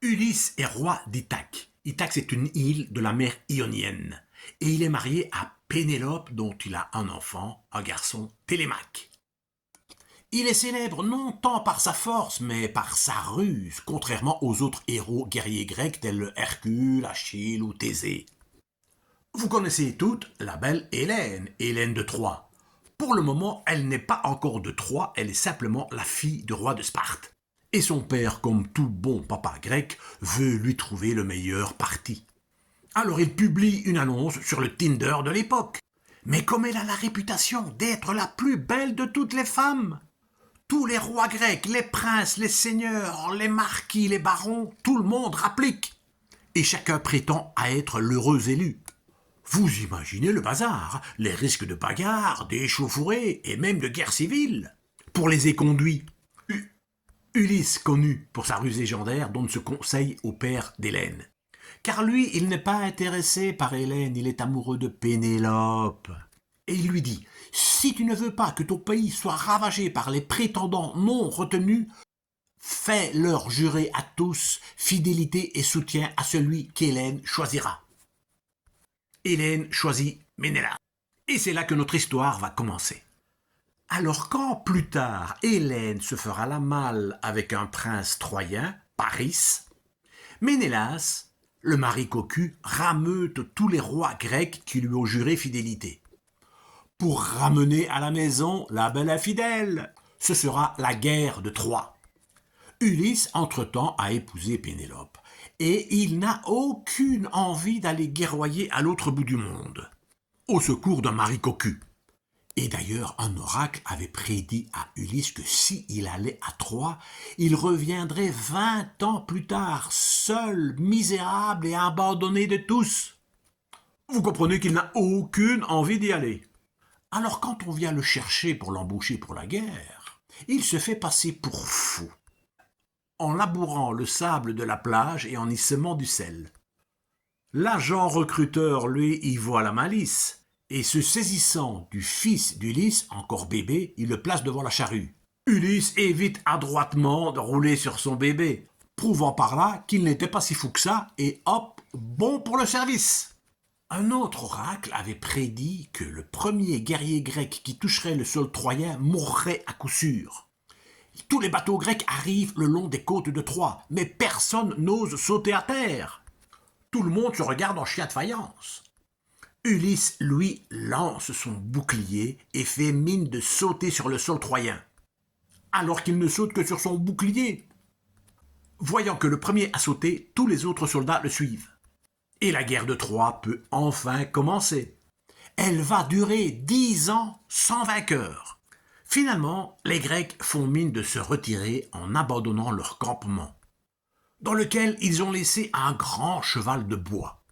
Ulysse est roi d'Ithaque. Ithaque, c'est une île de la mer Ionienne. Et il est marié à Pénélope, dont il a un enfant, un garçon, Télémaque. Il est célèbre non tant par sa force, mais par sa ruse, contrairement aux autres héros guerriers grecs tels Hercule, Achille ou Thésée. Vous connaissez toutes la belle Hélène, Hélène de Troie. Pour le moment, elle n'est pas encore de Troie, elle est simplement la fille du roi de Sparte. Et son père, comme tout bon papa grec, veut lui trouver le meilleur parti. Alors il publie une annonce sur le Tinder de l'époque. Mais comme elle a la réputation d'être la plus belle de toutes les femmes, tous les rois grecs, les princes, les seigneurs, les marquis, les barons, tout le monde rapplique. Et chacun prétend à être l'heureux élu. Vous imaginez le bazar, les risques de bagarre, d'échauffourées et même de guerre civile. Pour les éconduits, Ulysse, connu pour sa ruse légendaire, donne ce conseil au père d'Hélène. Car lui, il n'est pas intéressé par Hélène, il est amoureux de Pénélope. Et il lui dit, si tu ne veux pas que ton pays soit ravagé par les prétendants non retenus, fais-leur jurer à tous fidélité et soutien à celui qu'Hélène choisira. Hélène choisit Ménélas. Et c'est là que notre histoire va commencer. Alors quand plus tard Hélène se fera la malle avec un prince troyen, Paris, Ménélas, le mari cocu, rameute tous les rois grecs qui lui ont juré fidélité. Pour ramener à la maison la belle infidèle, ce sera la guerre de Troie. Ulysse, entre-temps, a épousé Pénélope, et il n'a aucune envie d'aller guerroyer à l'autre bout du monde, au secours d'un mari cocu. Et d'ailleurs, un oracle avait prédit à Ulysse que s'il allait à Troie, il reviendrait 20 ans plus tard, seul, misérable et abandonné de tous. Vous comprenez qu'il n'a aucune envie d'y aller. Alors quand on vient le chercher pour l'embaucher pour la guerre, il se fait passer pour fou, en labourant le sable de la plage et en y semant du sel. L'agent recruteur, lui, y voit la malice, et se saisissant du fils d'Ulysse, encore bébé, il le place devant la charrue. Ulysse évite adroitement de rouler sur son bébé, prouvant par là qu'il n'était pas si fou que ça, et hop, bon pour le service. Un autre oracle avait prédit que le premier guerrier grec qui toucherait le sol troyen mourrait à coup sûr. Tous les bateaux grecs arrivent le long des côtes de Troie, mais personne n'ose sauter à terre. Tout le monde se regarde en chien de faïence. Ulysse, lui, lance son bouclier et fait mine de sauter sur le sol troyen, alors qu'il ne saute que sur son bouclier. Voyant que le premier a sauté, tous les autres soldats le suivent. Et la guerre de Troie peut enfin commencer. Elle va durer 10 ans sans vainqueur. Finalement, les Grecs font mine de se retirer en abandonnant leur campement, dans lequel ils ont laissé un grand cheval de bois.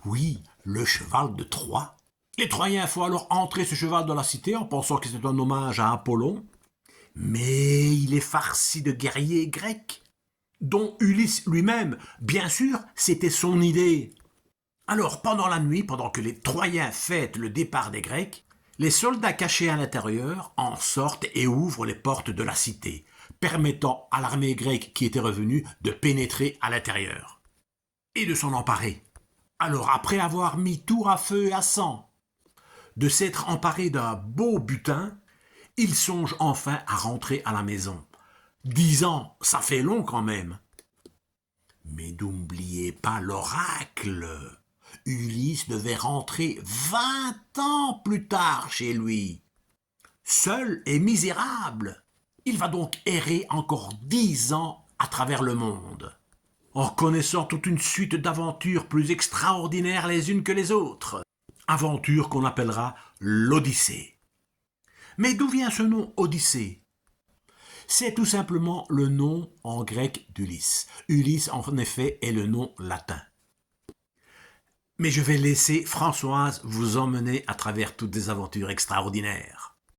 Oui, le cheval de Troie. Les Troyens font alors entrer ce cheval dans la cité en pensant que c'est un hommage à Apollon. Mais il est farci de guerriers grecs, dont Ulysse lui-même, bien sûr, c'était son idée. Alors, pendant la nuit, pendant que les Troyens fêtent le départ des Grecs, les soldats cachés à l'intérieur en sortent et ouvrent les portes de la cité, permettant à l'armée grecque qui était revenue de pénétrer à l'intérieur et de s'en emparer. Alors, après avoir mis tout à feu et à sang, de s'être emparés d'un beau butin, ils songent enfin à rentrer à la maison. 10 ans, ça fait long quand même. Mais n'oubliez pas l'oracle. Ulysse devait rentrer 20 ans plus tard chez lui. Seul et misérable, il va donc errer encore 10 ans à travers le monde, en connaissant toute une suite d'aventures plus extraordinaires les unes que les autres. Aventures qu'on appellera l'Odyssée. Mais d'où vient ce nom Odyssée? C'est tout simplement le nom en grec d'Ulysse. Ulysse, en effet, est le nom latin. Mais je vais laisser Françoise vous emmener à travers toutes des aventures extraordinaires.